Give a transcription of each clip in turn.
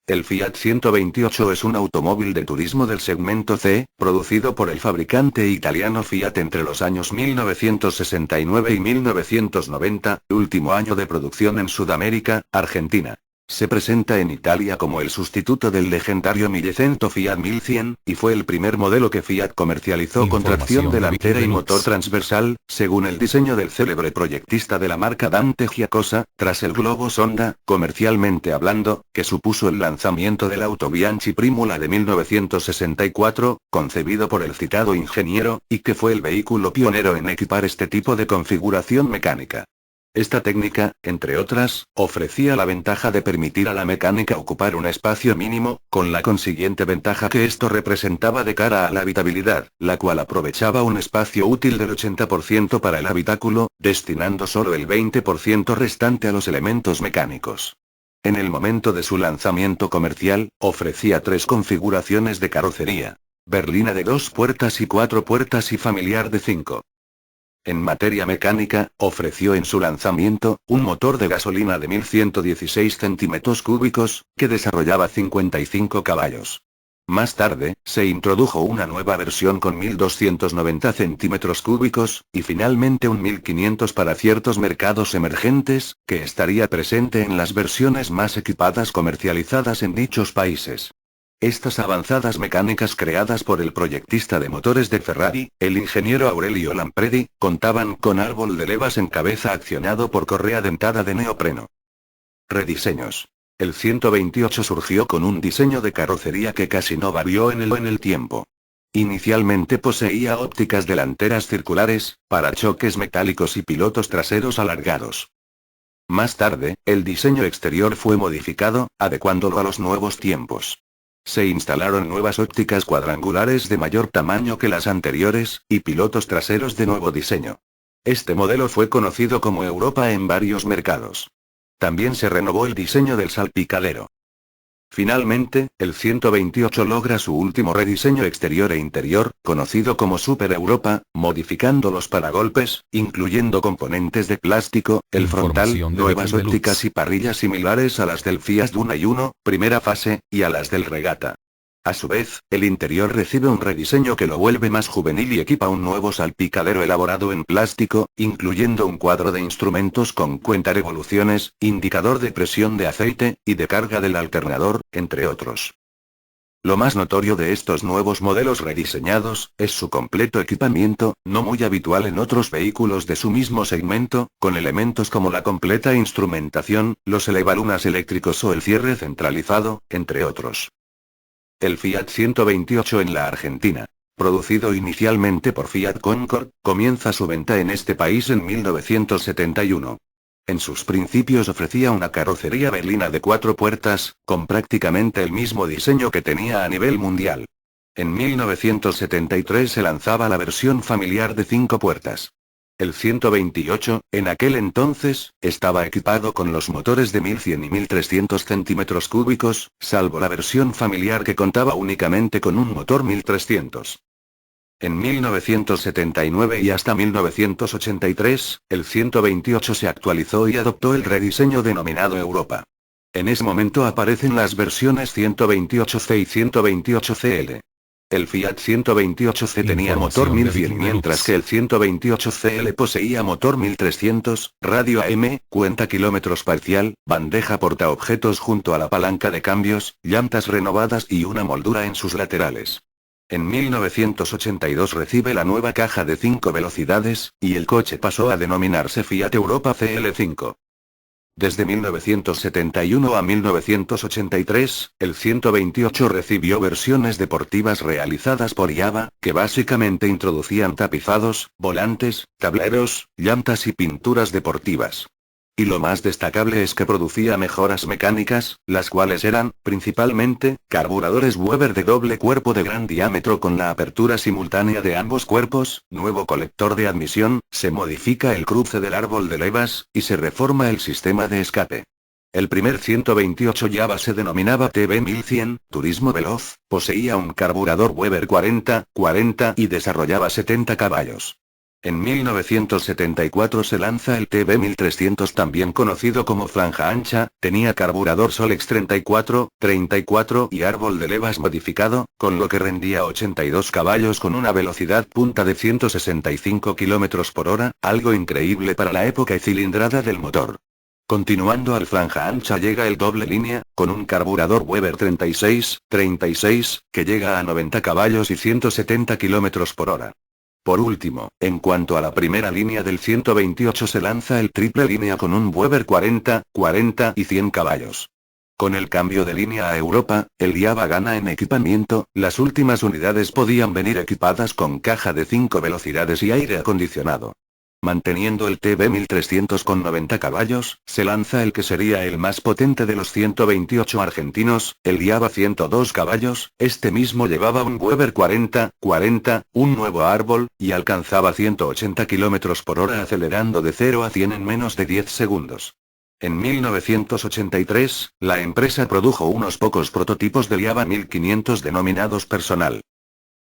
El Fiat 128 es un automóvil de turismo del segmento C, producido por el fabricante italiano Fiat entre los años 1969 y 1990, último año de producción en Sudamérica, Argentina. Se presenta en Italia como el sustituto del legendario 1100 Fiat 1100, y fue el primer modelo que Fiat comercializó con tracción delantera y motor transversal, según el diseño del célebre proyectista de la marca Dante Giacosa, tras el globo sonda, comercialmente hablando, que supuso el lanzamiento del auto Bianchi Primula de 1964, concebido por el citado ingeniero, y que fue el vehículo pionero en equipar este tipo de configuración mecánica. Esta técnica, entre otras, ofrecía la ventaja de permitir a la mecánica ocupar un espacio mínimo, con la consiguiente ventaja que esto representaba de cara a la habitabilidad, la cual aprovechaba un espacio útil del 80% para el habitáculo, destinando solo el 20% restante a los elementos mecánicos. En el momento de su lanzamiento comercial, ofrecía 3 configuraciones de carrocería: berlina de 2 puertas y 4 puertas y familiar de 5. En materia mecánica, ofreció en su lanzamiento, un motor de gasolina de 1116 centímetros cúbicos, que desarrollaba 55 caballos. Más tarde, se introdujo una nueva versión con 1290 centímetros cúbicos, y finalmente un 1500 para ciertos mercados emergentes, que estaría presente en las versiones más equipadas comercializadas en dichos países. Estas avanzadas mecánicas creadas por el proyectista de motores de Ferrari, el ingeniero Aurelio Lampredi, contaban con árbol de levas en cabeza accionado por correa dentada de neopreno. Rediseños. El 128 surgió con un diseño de carrocería que casi no varió en el tiempo. Inicialmente poseía ópticas delanteras circulares, parachoques metálicos y pilotos traseros alargados. Más tarde, el diseño exterior fue modificado, adecuándolo a los nuevos tiempos. Se instalaron nuevas ópticas cuadrangulares de mayor tamaño que las anteriores, y pilotos traseros de nuevo diseño. Este modelo fue conocido como Europa en varios mercados. También se renovó el diseño del salpicadero. Finalmente, el 128 logra su último rediseño exterior e interior, conocido como Super Europa, modificando los paragolpes, incluyendo componentes de plástico, el frontal, nuevas ópticas y parrillas similares a las del Fiat Duna y primera fase, y a las del Regata. A su vez, el interior recibe un rediseño que lo vuelve más juvenil y equipa un nuevo salpicadero elaborado en plástico, incluyendo un cuadro de instrumentos con cuentarevoluciones, indicador de presión de aceite, y de carga del alternador, entre otros. Lo más notorio de estos nuevos modelos rediseñados, es su completo equipamiento, no muy habitual en otros vehículos de su mismo segmento, con elementos como la completa instrumentación, los elevalunas eléctricos o el cierre centralizado, entre otros. El Fiat 128 en la Argentina, producido inicialmente por Fiat Concord, comienza su venta en este país en 1971. En sus principios ofrecía una carrocería berlina de 4 puertas, con prácticamente el mismo diseño que tenía a nivel mundial. En 1973 se lanzaba la versión familiar de 5 puertas. El 128, en aquel entonces, estaba equipado con los motores de 1100 y 1300 centímetros cúbicos, salvo la versión familiar que contaba únicamente con un motor 1300. En 1979 y hasta 1983, el 128 se actualizó y adoptó el rediseño denominado Europa. En ese momento aparecen las versiones 128C y 128CL. El Fiat 128C tenía motor 1100 mientras que el 128CL poseía motor 1300, radio AM, cuenta kilómetros parcial, bandeja portaobjetos junto a la palanca de cambios, llantas renovadas y una moldura en sus laterales. En 1982 recibe la nueva caja de 5 velocidades, y el coche pasó a denominarse Fiat Europa CL5. Desde 1971 a 1983, el 128 recibió versiones deportivas realizadas por IAVA, que básicamente introducían tapizados, volantes, tableros, llantas y pinturas deportivas. Y lo más destacable es que producía mejoras mecánicas, las cuales eran, principalmente, carburadores Weber de doble cuerpo de gran diámetro con la apertura simultánea de ambos cuerpos, nuevo colector de admisión, se modifica el cruce del árbol de levas, y se reforma el sistema de escape. El primer 128 Java se denominaba TB1100, Turismo Veloz, poseía un carburador Weber 40 y desarrollaba 70 caballos. En 1974 se lanza el TB1300, también conocido como franja ancha, tenía carburador Solex 34 y árbol de levas modificado, con lo que rendía 82 caballos con una velocidad punta de 165 km por hora, algo increíble para la época y cilindrada del motor. Continuando al franja ancha llega el doble línea, con un carburador Weber 36, que llega a 90 caballos y 170 km por hora. Por último, en cuanto a la primera línea del 128 se lanza el triple línea con un Weber 40 y 100 caballos. Con el cambio de línea a Europa, el Java gana en equipamiento, las últimas unidades podían venir equipadas con caja de 5 velocidades y aire acondicionado. Manteniendo el TB1300 con 90 caballos, se lanza el que sería el más potente de los 128 argentinos, el Java 102 caballos, este mismo llevaba un Weber 40, un nuevo árbol, y alcanzaba 180 km por hora acelerando de 0 a 100 en menos de 10 segundos. En 1983, la empresa produjo unos pocos prototipos del Java 1500 denominados personal.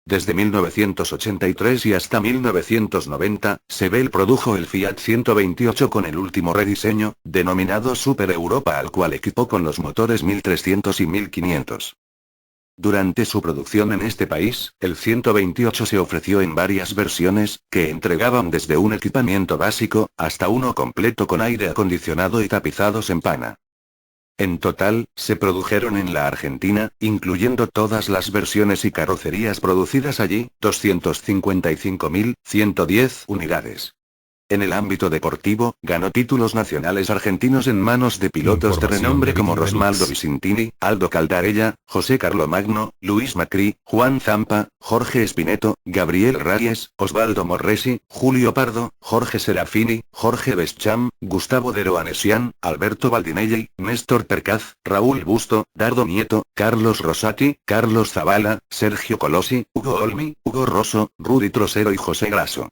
Desde 1983 y hasta 1990, Sebel produjo el Fiat 128 con el último rediseño, denominado Super Europa, al cual equipó con los motores 1300 y 1500. Durante su producción en este país, el 128 se ofreció en varias versiones, que entregaban desde un equipamiento básico, hasta uno completo con aire acondicionado y tapizados en pana. En total, se produjeron en la Argentina, incluyendo todas las versiones y carrocerías producidas allí, 255.110 unidades. En el ámbito deportivo, ganó títulos nacionales argentinos en manos de pilotos de renombre como Rosmaldo Vicentini, Aldo Caldarella, José Carlomagno, Luis Macri, Juan Zampa, Jorge Espineto, Gabriel Reyes, Osvaldo Morresi, Julio Pardo, Jorge Serafini, Jorge Bescham, Gustavo Deroanesian, Alberto Baldinelli, Néstor Percaz, Raúl Busto, Dardo Nieto, Carlos Rosati, Carlos Zavala, Sergio Colosi, Hugo Olmi, Hugo Rosso, Rudy Trosero y José Grasso.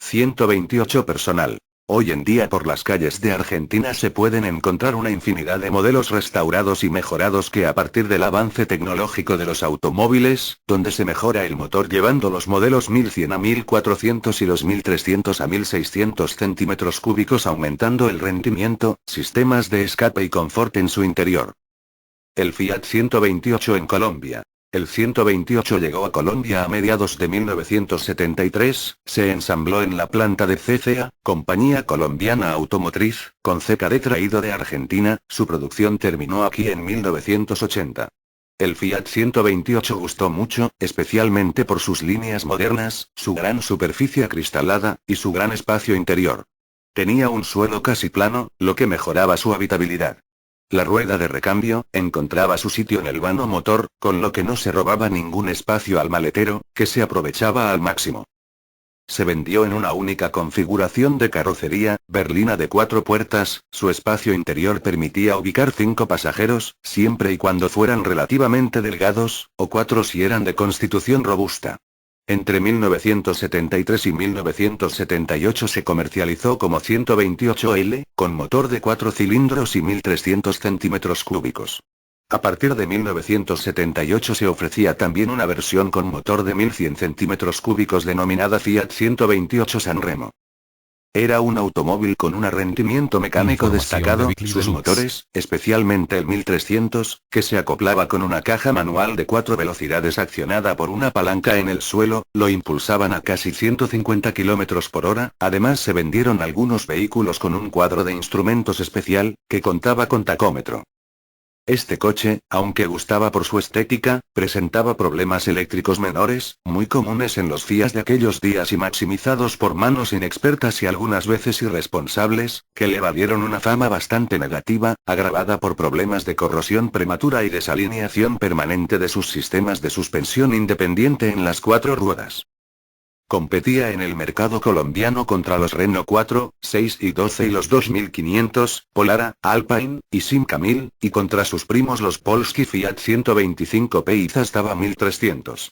128 personal. Hoy en día por las calles de Argentina se pueden encontrar una infinidad de modelos restaurados y mejorados que a partir del avance tecnológico de los automóviles, donde se mejora el motor llevando los modelos 1100 a 1400 y los 1300 a 1600 centímetros cúbicos aumentando el rendimiento, sistemas de escape y confort en su interior. El Fiat 128 en Colombia. El 128 llegó a Colombia a mediados de 1973, se ensambló en la planta de CCA, Compañía Colombiana Automotriz, con CKD traído de Argentina, su producción terminó aquí en 1980. El Fiat 128 gustó mucho, especialmente por sus líneas modernas, su gran superficie acristalada, y su gran espacio interior. Tenía un suelo casi plano, lo que mejoraba su habitabilidad. La rueda de recambio encontraba su sitio en el vano motor, con lo que no se robaba ningún espacio al maletero, que se aprovechaba al máximo. Se vendió en una única configuración de carrocería, berlina de 4 puertas, su espacio interior permitía ubicar 5 pasajeros, siempre y cuando fueran relativamente delgados, o 4 si eran de constitución robusta. Entre 1973 y 1978 se comercializó como 128L, con motor de 4 cilindros y 1300 centímetros cúbicos. A partir de 1978 se ofrecía también una versión con motor de 1100 centímetros cúbicos denominada Fiat 128 Sanremo. Era un automóvil con un rendimiento mecánico destacado, sus motores, especialmente el 1300, que se acoplaba con una caja manual de 4 velocidades accionada por una palanca en el suelo, lo impulsaban a casi 150 km por hora, además se vendieron algunos vehículos con un cuadro de instrumentos especial, que contaba con tacómetro. Este coche, aunque gustaba por su estética, presentaba problemas eléctricos menores, muy comunes en los Fiat de aquellos días y maximizados por manos inexpertas y algunas veces irresponsables, que le valieron una fama bastante negativa, agravada por problemas de corrosión prematura y desalineación permanente de sus sistemas de suspensión independiente en las 4 ruedas. Competía en el mercado colombiano contra los Renault 4, 6 y 12 y los 2500, Polara, Alpine, y Simca 1000, y contra sus primos los Polski Fiat 125P y Zastava 1300.